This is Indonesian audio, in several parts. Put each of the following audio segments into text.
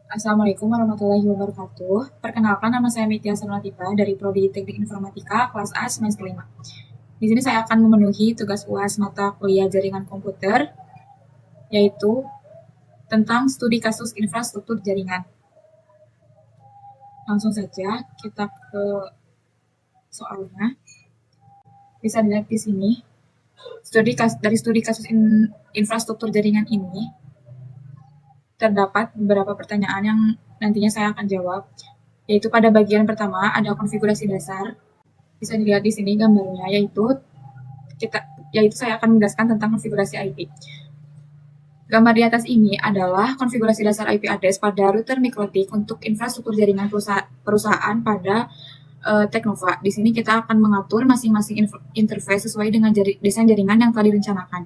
Assalamualaikum warahmatullahi wabarakatuh. Perkenalkan, nama saya Mitya Sarunatipa dari Prodi Teknik Informatika kelas A semester 5. Di sini saya akan memenuhi tugas UAS mata kuliah jaringan komputer, yaitu tentang studi kasus infrastruktur jaringan. Langsung saja kita ke soalnya. Bisa dilihat di sini, dari studi kasus infrastruktur jaringan ini, terdapat beberapa pertanyaan yang nantinya saya akan jawab, yaitu pada bagian pertama ada konfigurasi dasar. Bisa dilihat di sini gambarnya, yaitu saya akan menjelaskan tentang konfigurasi IP. Gambar di atas ini adalah konfigurasi dasar IP address pada router mikrotik untuk infrastruktur jaringan perusahaan pada Teknova. Di sini kita akan mengatur masing-masing interface sesuai dengan desain jaringan yang telah direncanakan.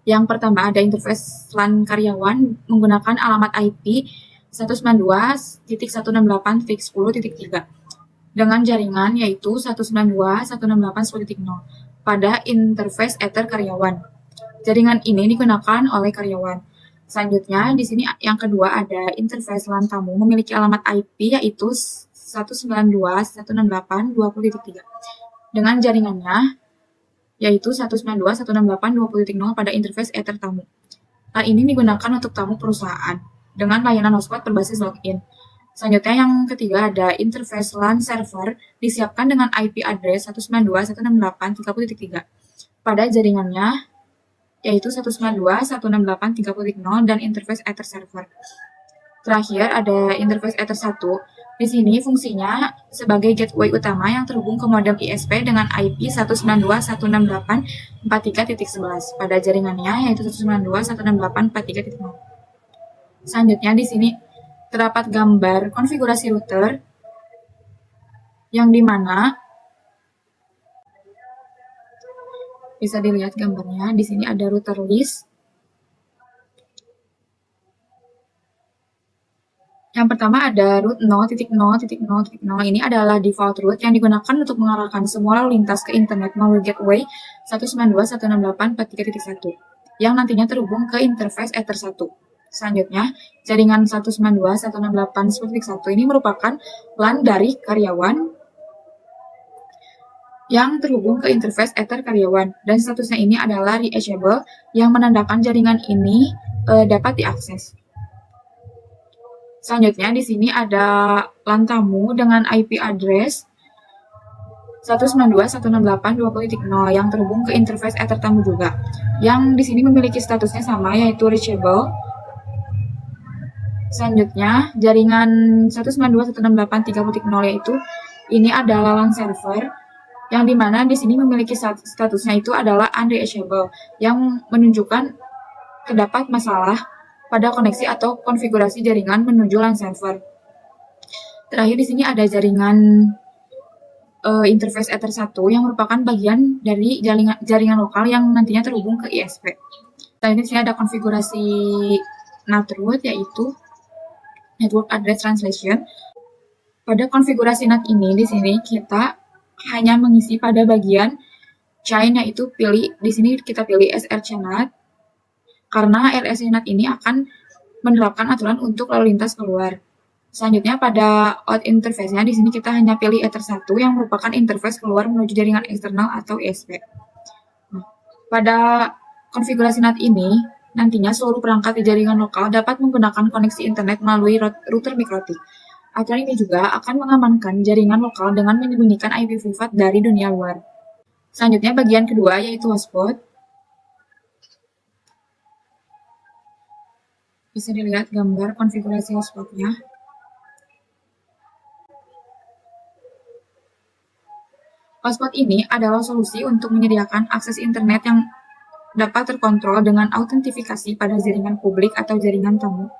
Yang pertama ada interface LAN karyawan menggunakan alamat IP 192.168.10.3 dengan jaringan yaitu 192.168.10.0 pada interface Ether karyawan. Jaringan ini digunakan oleh karyawan. Selanjutnya, di sini yang kedua ada interface LAN tamu memiliki alamat IP yaitu 192.168.20.3 dengan jaringannya yaitu 192.168.20.0 pada interface Ether tamu. LAN ini digunakan untuk tamu perusahaan dengan layanan hotspot berbasis login. Selanjutnya yang ketiga ada interface LAN server disiapkan dengan IP address 192.168.30.3 pada jaringannya yaitu 192.168.30.0 dan interface Ether server. Terakhir ada interface Ether 1. Di sini fungsinya sebagai gateway utama yang terhubung ke modem ISP dengan IP 192.168.43.11 pada jaringannya yaitu 192.168.43.0. Selanjutnya di sini terdapat gambar konfigurasi router yang dimana bisa dilihat gambarnya. Di sini ada router list. Yang pertama ada root 0.0.0.0. Ini adalah default root yang digunakan untuk mengarahkan semua lalu lintas ke internet melalui gateway 192.168.43.1 yang nantinya terhubung ke interface Ether 1. Selanjutnya, jaringan 192.168.1 ini merupakan LAN dari karyawan yang terhubung ke interface Ether karyawan, dan statusnya ini adalah reachable yang menandakan jaringan ini dapat diakses. Selanjutnya di sini ada LAN tamu dengan IP address 192.168.20.0 yang terhubung ke interface Ether tamu juga, yang di sini memiliki statusnya sama yaitu reachable. Selanjutnya jaringan 192.168.30.0 yaitu ini adalah LAN server yang dimana di sini memiliki statusnya itu adalah unreachable yang menunjukkan terdapat masalah pada koneksi atau konfigurasi jaringan menuju LAN server. Terakhir di sini ada jaringan interface Ether 1 yang merupakan bagian dari jaringan lokal yang nantinya terhubung ke ISP. Selanjutnya di sini ada konfigurasi NAT root yaitu Network Address Translation. Pada konfigurasi NAT ini di sini kita hanya mengisi pada bagian chain yaitu di sini kita pilih SRC NAT karena RSC NAT ini akan menerapkan aturan untuk lalu lintas keluar. Selanjutnya pada out interface-nya di sini kita hanya pilih Ether 1 yang merupakan interface keluar menuju jaringan eksternal atau ISP. Nah, pada konfigurasi NAT ini nantinya seluruh perangkat di jaringan lokal dapat menggunakan koneksi internet melalui router mikrotik. Aturan ini juga akan mengamankan jaringan lokal dengan menyembunyikan IP privat dari dunia luar. Selanjutnya bagian kedua yaitu hotspot. Bisa dilihat gambar konfigurasi hotspotnya. Hotspot ini adalah solusi untuk menyediakan akses internet yang dapat terkontrol dengan autentifikasi pada jaringan publik atau jaringan tamu.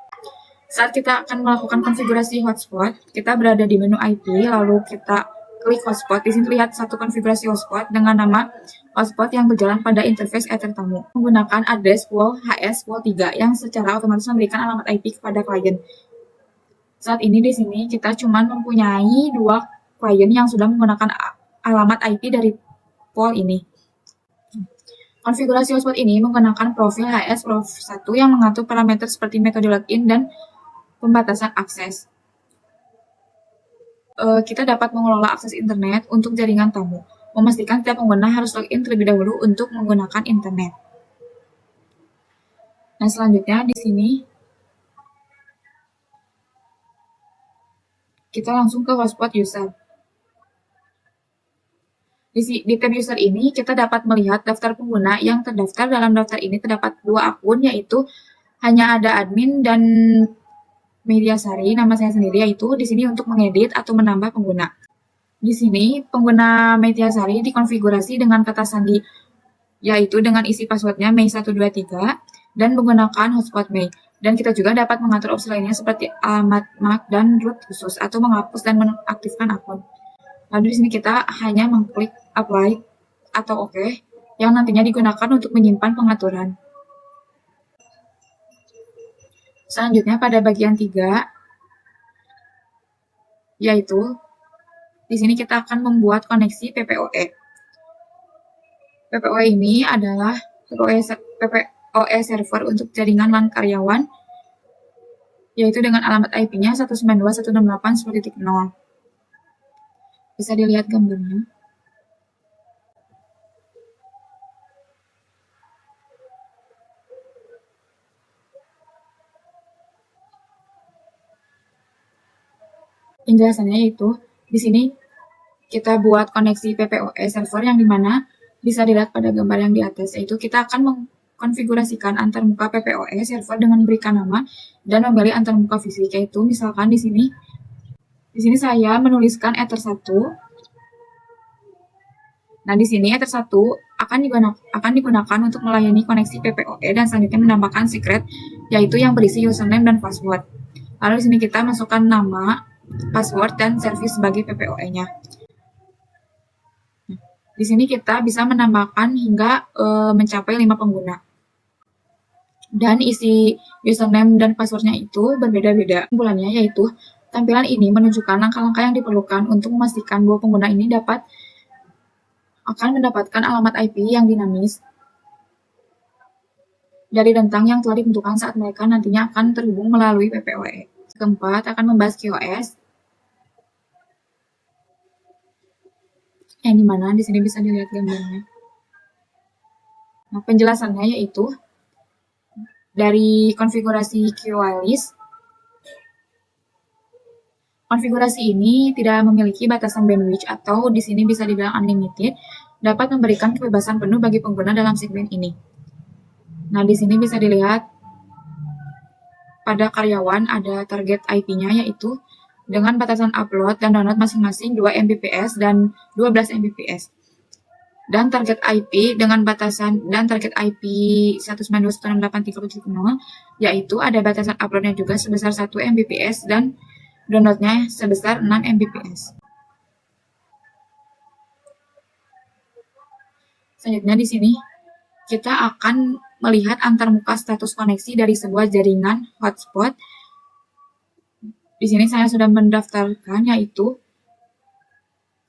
Saat kita akan melakukan konfigurasi hotspot, kita berada di menu IP, lalu kita klik hotspot. Di sini terlihat satu konfigurasi hotspot dengan nama hotspot yang berjalan pada interface Ether tamu menggunakan address pool HS pool 3 yang secara otomatis memberikan alamat IP kepada klien. Saat ini di sini kita cuma mempunyai 2 klien yang sudah menggunakan alamat IP dari pool ini. Konfigurasi hotspot ini menggunakan profil HS Prof1 yang mengatur parameter seperti metode login dan pembatasan akses. Kita dapat mengelola akses internet untuk jaringan tamu, memastikan setiap pengguna harus login terlebih dahulu untuk menggunakan internet. Nah, selanjutnya di sini kita langsung ke hotspot user. Di tab user ini, kita dapat melihat daftar pengguna yang terdaftar. Dalam daftar ini terdapat 2 akun, yaitu hanya ada admin dan Mediasari, nama saya sendiri, yaitu di sini untuk mengedit atau menambah pengguna. Di sini, pengguna Mediasari dikonfigurasi dengan kata sandi, yaitu dengan isi passwordnya Mei123 dan menggunakan hotspot Mei. Dan kita juga dapat mengatur opsi lainnya seperti alamat MAC dan root khusus, atau menghapus dan menonaktifkan akun. Lalu di sini kita hanya mengklik apply atau OK yang nantinya digunakan untuk menyimpan pengaturan. Selanjutnya pada bagian 3, yaitu di sini kita akan membuat koneksi PPOE. PPOE ini adalah PPOE server untuk jaringan LAN karyawan, yaitu dengan alamat IP-nya 192.168.0. Bisa dilihat gambarnya. Penjelasannya yaitu di sini kita buat koneksi PPOE server yang dimana bisa dilihat pada gambar yang di atas, yaitu kita akan mengkonfigurasikan antarmuka PPOE server dengan memberikan nama dan memilih antarmuka fisik, yaitu misalkan di sini saya menuliskan Ether 1. Nah, di sini Ether 1 akan digunakan untuk melayani koneksi PPOE dan selanjutnya menambahkan secret, yaitu yang berisi username dan password. Lalu di sini kita masukkan nama, password, dan service sebagai PPOE-nya. Di sini kita bisa menambahkan hingga mencapai 5 pengguna. Dan isi username dan passwordnya itu berbeda-beda. Kesimpulannya yaitu tampilan ini menunjukkan langkah-langkah yang diperlukan untuk memastikan bahwa pengguna ini akan mendapatkan alamat IP yang dinamis dari rentang yang telah ditentukan saat mereka nantinya akan terhubung melalui PPOE. Keempat, akan membahas QoS, yang dimana di sini bisa dilihat gambarnya. Nah, penjelasannya yaitu dari konfigurasi QoS, konfigurasi ini tidak memiliki batasan bandwidth atau di sini bisa dibilang unlimited, dapat memberikan kebebasan penuh bagi pengguna dalam segmen ini. Nah, di sini bisa dilihat pada karyawan ada target IP-nya yaitu dengan batasan upload dan download masing-masing 2 Mbps dan 12 Mbps. Dan target IP dengan batasan dan target IP 192.168.3.0 yaitu ada batasan uploadnya juga sebesar 1 Mbps dan downloadnya sebesar 6 Mbps. Selanjutnya di sini kita akan melihat antarmuka status koneksi dari sebuah jaringan hotspot. Di sini saya sudah mendaftarkan yaitu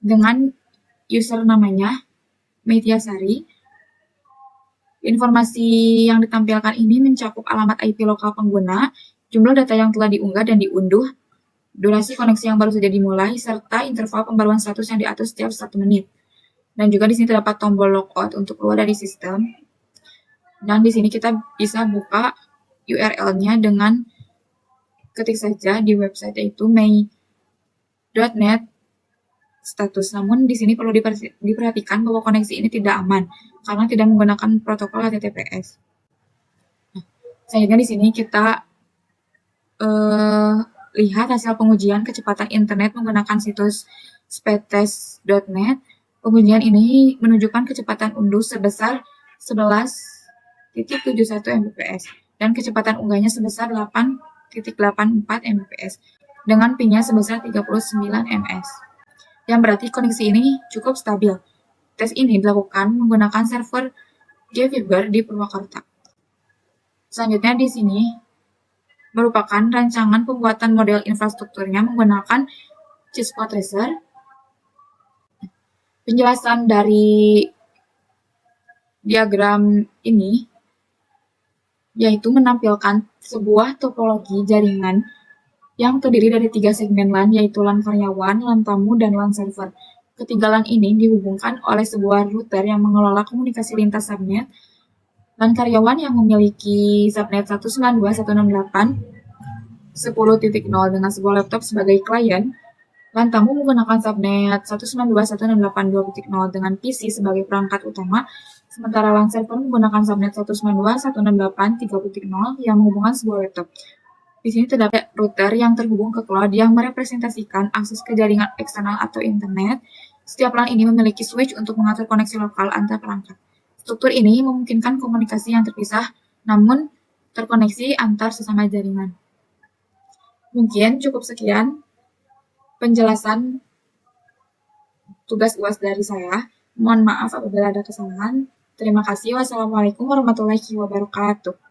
dengan user namanya Mediasari. Informasi yang ditampilkan ini mencakup alamat IP lokal pengguna, jumlah data yang telah diunggah dan diunduh, durasi koneksi yang baru saja dimulai, serta interval pembaruan status yang diatur setiap 1 menit. Dan juga di sini terdapat tombol logout untuk keluar dari sistem. Dan di sini kita bisa buka URL-nya dengan ketik saja di website yaitu mei.net status. Namun di sini perlu diperhatikan bahwa koneksi ini tidak aman karena tidak menggunakan protokol HTTPS. Nah, selanjutnya di sini kita lihat hasil pengujian kecepatan internet menggunakan situs speedtest.net. Pengujian ini menunjukkan kecepatan unduh sebesar 11.71 Mbps dan kecepatan unggahnya sebesar 8.84 Mbps dengan pin-nya sebesar 39 ms. Yang berarti koneksi ini cukup stabil. Tes ini dilakukan menggunakan server JFiber di Purwakarta. Selanjutnya di sini merupakan rancangan pembuatan model infrastrukturnya menggunakan Cisco Tracer. Penjelasan dari diagram ini yaitu menampilkan sebuah topologi jaringan yang terdiri dari 3 segmen LAN, yaitu LAN karyawan, LAN tamu, dan LAN server. Ketiga LAN ini dihubungkan oleh sebuah router yang mengelola komunikasi lintas subnet. LAN karyawan yang memiliki subnet 192.168.10.0 dengan sebuah laptop sebagai klien. LAN tamu menggunakan subnet 192.168.2.0 dengan PC sebagai perangkat utama, sementara LAN server menggunakan subnet 192.168.3.0 yang menghubungkan sebuah laptop. Di sini terdapat router yang terhubung ke cloud yang merepresentasikan akses ke jaringan eksternal atau internet. Setiap LAN ini memiliki switch untuk mengatur koneksi lokal antar perangkat. Struktur ini memungkinkan komunikasi yang terpisah, namun terkoneksi antar sesama jaringan. Mungkin cukup sekian penjelasan tugas UAS dari saya. Mohon maaf apabila ada kesalahan. Terima kasih. Wassalamualaikum warahmatullahi wabarakatuh.